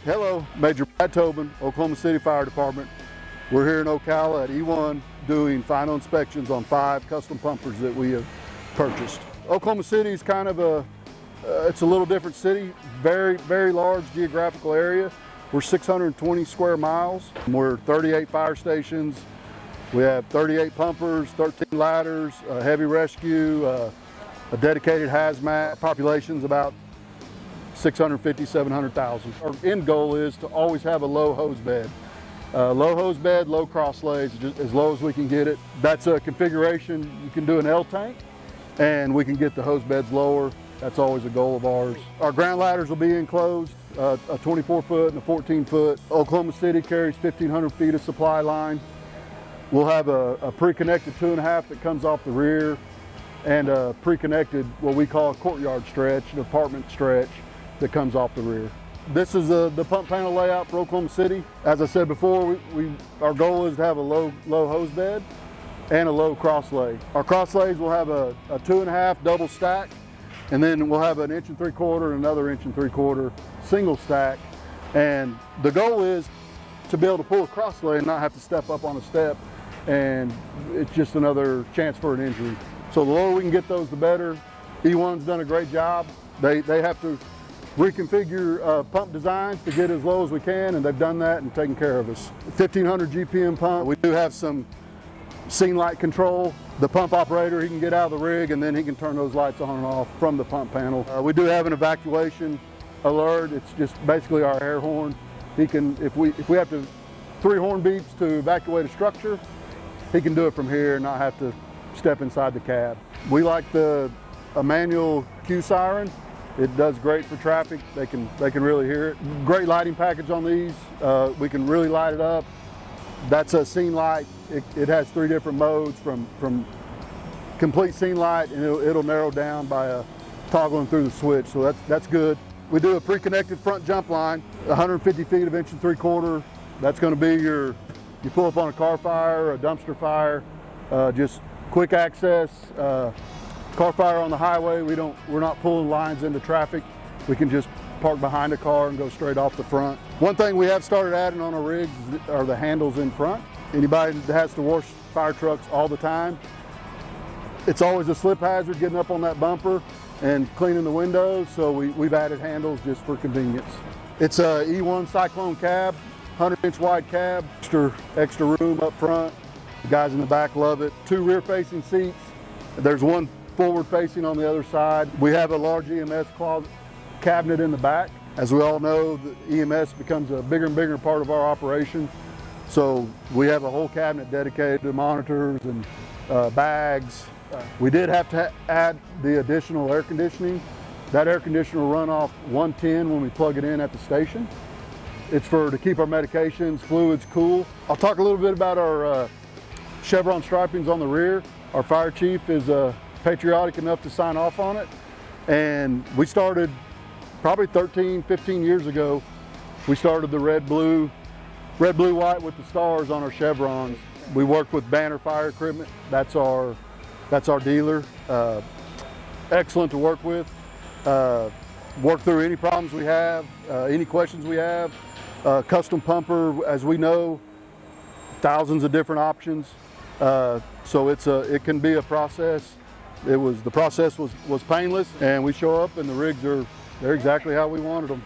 Hello, Major Brad Tobin, Oklahoma City Fire Department. We're here in Ocala at E1 doing final inspections on 5 custom pumpers that we have purchased. Oklahoma City is kind of it's a little different city, very large geographical area. We're 620 square miles. We're 38 fire stations. We have 38 pumpers, 13 ladders, a heavy rescue, a dedicated hazmat. Our population's about 650, 700,000. Our end goal is to always have a low hose bed. Low hose bed, low cross lays, just as low as we can get it. That's a configuration. You can do an L tank and we can get the hose beds lower. That's always a goal of ours. Our ground ladders will be enclosed, a 24-foot and a 14-foot. Oklahoma City carries 1,500 feet of supply line. We'll have a pre-connected 2.5 that comes off the rear and a pre-connected, what we call a courtyard stretch, an apartment stretch that comes off the rear. This is the pump panel layout for Oklahoma City. As I said before, our goal is to have a low hose bed and a low cross lay. Our cross lays will have a 2.5 double stack, and then we'll have an 1 3/4 and another 1 3/4 single stack. And the goal is to be able to pull a cross lay and not have to step up on a step, and it's just another chance for an injury. So the lower we can get those, the better. E1's done a great job. They have to reconfigure pump designs to get as low as we can, and they've done that and taken care of us. 1,500 GPM pump. We do have some scene light control. The pump operator, he can get out of the rig and then he can turn those lights on and off from the pump panel. We do have an evacuation alert. It's just basically our air horn. He can, if we have to 3 horn beeps to evacuate a structure, he can do it from here and not have to step inside the cab. We like a manual Q siren. It does great for traffic. They can really hear it. Great lighting package on these. We can really light it up. That's a scene light. It has 3 different modes from complete scene light, and it'll narrow down by toggling through the switch. So that's good. We do a pre-connected front jump line, 150 feet of 1 3/4. That's going to be you pull up on a car fire, a dumpster fire, just quick access. Car fire on the highway, we're not pulling lines into traffic. We can just park behind a car and go straight off the front. One thing we have started adding on our rigs are the handles in front. Anybody that has to wash fire trucks all the time, it's always a slip hazard getting up on that bumper and cleaning the windows, so we've added handles just for convenience. It's a E1 Cyclone cab, 100-inch wide cab, extra room up front. The guys in the back love it. 2 rear-facing seats. There's 1 forward-facing on the other side. We have a large EMS closet cabinet in the back. As we all know, the EMS becomes a bigger and bigger part of our operation. So we have a whole cabinet dedicated to monitors and bags. We did have to add the additional air conditioning. That air conditioner will run off 110 when we plug it in at the station. It's to keep our medications, fluids cool. I'll talk a little bit about our Chevron stripings on the rear. Our fire chief is patriotic enough to sign off on it. And we started probably 13, 15 years ago. We started the red, blue, white with the stars on our chevrons. We worked with Banner Fire Equipment. That's our dealer. Excellent to work with. Work through any problems we have, any questions we have. Custom pumper, as we know, thousands of different options. So it can be a process. The process was painless, and we show up and the rigs they're exactly how we wanted them.